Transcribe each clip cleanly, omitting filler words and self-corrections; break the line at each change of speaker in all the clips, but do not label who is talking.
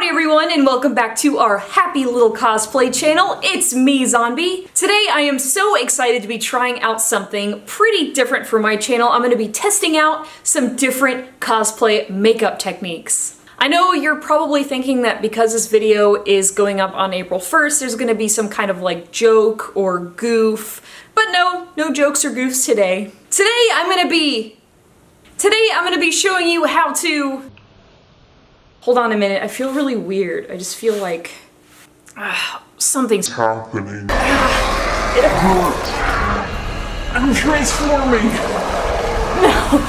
everyone, and welcome back to our happy little cosplay channel. It's me, Zombie. Today I am so excited to be trying out something pretty different for my channel. I'm going to be testing out some different cosplay makeup techniques. I know you're probably thinking that because this video is going up on April 1st, there's going to be some kind of like joke or goof, but no jokes or goofs today. Today I'm going to be showing you how to... Hold on a minute, I feel really weird. I just feel like something's happening. It hurts. I'm transforming. No.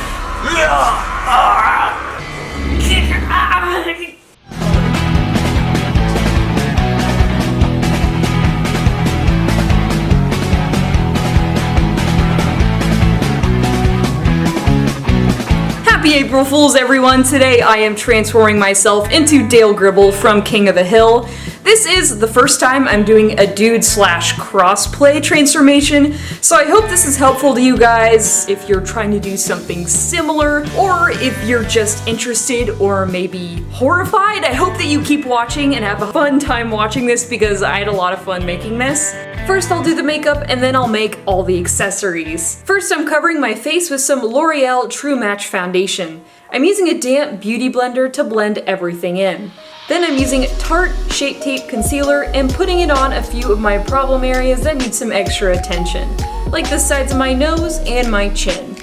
Happy April Fools, everyone! Today I am transforming myself into Dale Gribble from King of the Hill. This is the first time I'm doing a dude/crossplay transformation, so I hope this is helpful to you guys if you're trying to do something similar, or if you're just interested or maybe horrified. I hope that you keep watching and have a fun time watching this because I had a lot of fun making this. First I'll do the makeup and then I'll make all the accessories. First I'm covering my face with some L'Oreal True Match foundation. I'm using a damp beauty blender to blend everything in. Then I'm using Tarte Shape Tape Concealer and putting it on a few of my problem areas that need some extra attention, like the sides of my nose and my chin.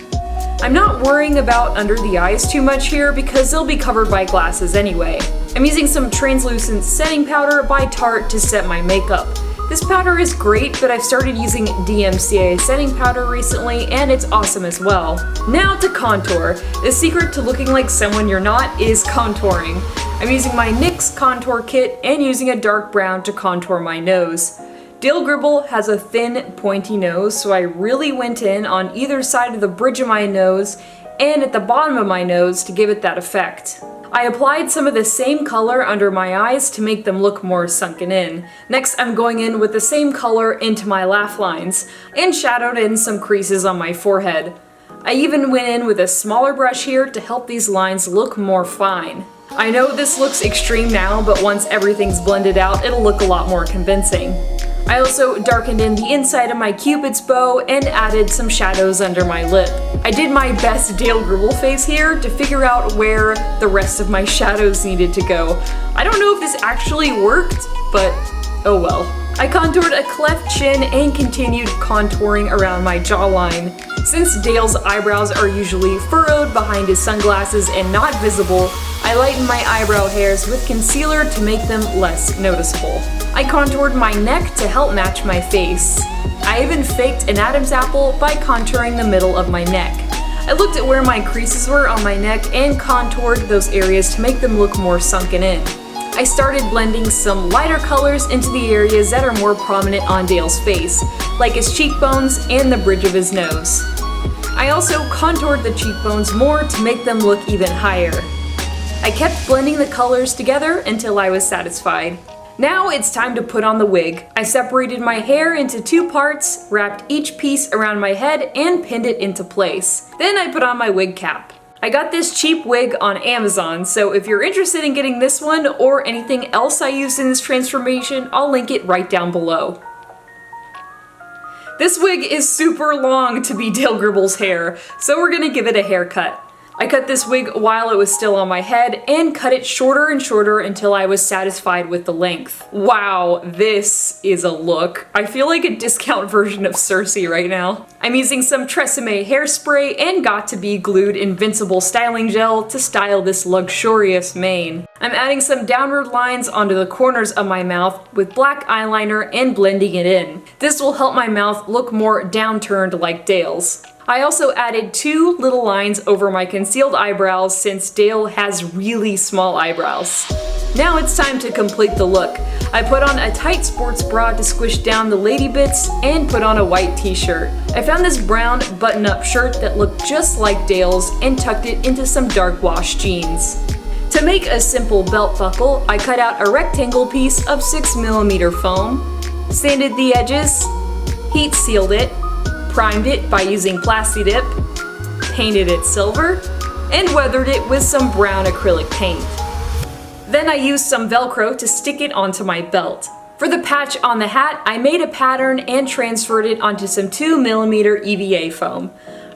I'm not worrying about under the eyes too much here because they'll be covered by glasses anyway. I'm using some translucent setting powder by Tarte to set my makeup. This powder is great, but I've started using DMCA setting powder recently, and it's awesome as well. Now to contour. The secret to looking like someone you're not is contouring. I'm using my NYX contour kit and using a dark brown to contour my nose. Dale Gribble has a thin, pointy nose, so I really went in on either side of the bridge of my nose and at the bottom of my nose to give it that effect. I applied some of the same color under my eyes to make them look more sunken in. Next, I'm going in with the same color into my laugh lines, and shadowed in some creases on my forehead. I even went in with a smaller brush here to help these lines look more fine. I know this looks extreme now, but once everything's blended out, it'll look a lot more convincing. I also darkened in the inside of my Cupid's bow and added some shadows under my lip. I did my best Dale Gribble face here to figure out where the rest of my shadows needed to go. I don't know if this actually worked, but oh well. I contoured a cleft chin and continued contouring around my jawline. Since Dale's eyebrows are usually furrowed behind his sunglasses and not visible, I lightened my eyebrow hairs with concealer to make them less noticeable. I contoured my neck to help match my face. I even faked an Adam's apple by contouring the middle of my neck. I looked at where my creases were on my neck and contoured those areas to make them look more sunken in. I started blending some lighter colors into the areas that are more prominent on Dale's face, like his cheekbones and the bridge of his nose. I also contoured the cheekbones more to make them look even higher. I kept blending the colors together until I was satisfied. Now it's time to put on the wig. I separated my hair into two parts, wrapped each piece around my head, and pinned it into place. Then I put on my wig cap. I got this cheap wig on Amazon, so if you're interested in getting this one or anything else I used in this transformation, I'll link it right down below. This wig is super long to be Dale Gribble's hair, so we're gonna give it a haircut. I cut this wig while it was still on my head and cut it shorter and shorter until I was satisfied with the length. Wow, this is a look. I feel like a discount version of Cersei right now. I'm using some Tresemme hairspray and Got to Be Glued Invincible styling gel to style this luxurious mane. I'm adding some downward lines onto the corners of my mouth with black eyeliner and blending it in. This will help my mouth look more downturned like Dale's. I also added two little lines over my concealed eyebrows since Dale has really small eyebrows. Now it's time to complete the look. I put on a tight sports bra to squish down the lady bits and put on a white t-shirt. I found this brown button-up shirt that looked just like Dale's and tucked it into some dark wash jeans. To make a simple belt buckle, I cut out a rectangle piece of 6mm foam, sanded the edges, heat sealed it, primed it by using Plasti Dip, painted it silver, and weathered it with some brown acrylic paint. Then I used some Velcro to stick it onto my belt. For the patch on the hat, I made a pattern and transferred it onto some 2mm EVA foam.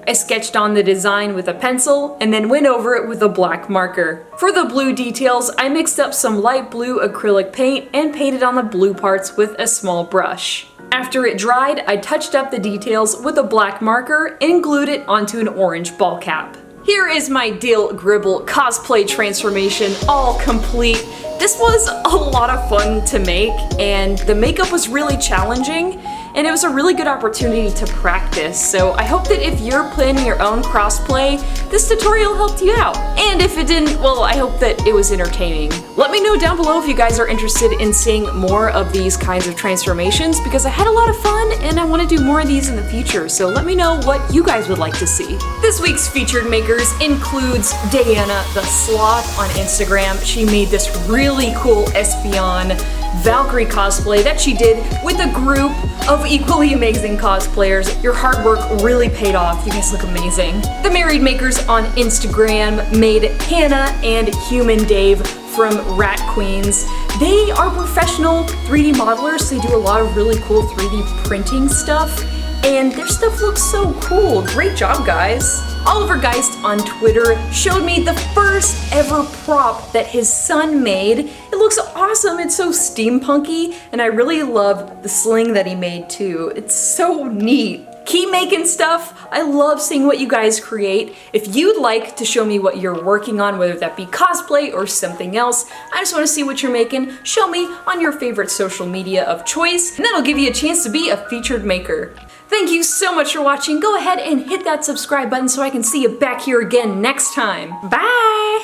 I sketched on the design with a pencil and then went over it with a black marker. For the blue details, I mixed up some light blue acrylic paint and painted on the blue parts with a small brush. After it dried, I touched up the details with a black marker and glued it onto an orange ball cap. Here is my Dale Gribble cosplay transformation all complete. This was a lot of fun to make, and the makeup was really challenging, and it was a really good opportunity to practice. So I hope that if you're planning your own crossplay, this tutorial helped you out. And if it didn't, well, I hope that it was entertaining. Let me know down below if you guys are interested in seeing more of these kinds of transformations, because I had a lot of fun and I want to do more of these in the future, so let me know what you guys would like to see. This week's featured makers includes Diana the Sloth on Instagram. She made this really cool Espeon Valkyrie cosplay that she did with a group of equally amazing cosplayers. Your hard work really paid off. You guys look amazing. The Married Makers on Instagram made Hannah and Human Dave from Rat Queens. They are professional 3D modelers. They do a lot of really cool 3D printing stuff, and their stuff looks so cool. Great job, guys. Oliver Geist on Twitter showed me the first ever prop that his son made. It looks awesome, it's so steampunky, and I really love the sling that he made too. It's so neat. Keep making stuff. I love seeing what you guys create. If you'd like to show me what you're working on, whether that be cosplay or something else, I just want to see what you're making. Show me on your favorite social media of choice, and that'll give you a chance to be a featured maker. Thank you so much for watching. Go ahead and hit that subscribe button so I can see you back here again next time. Bye!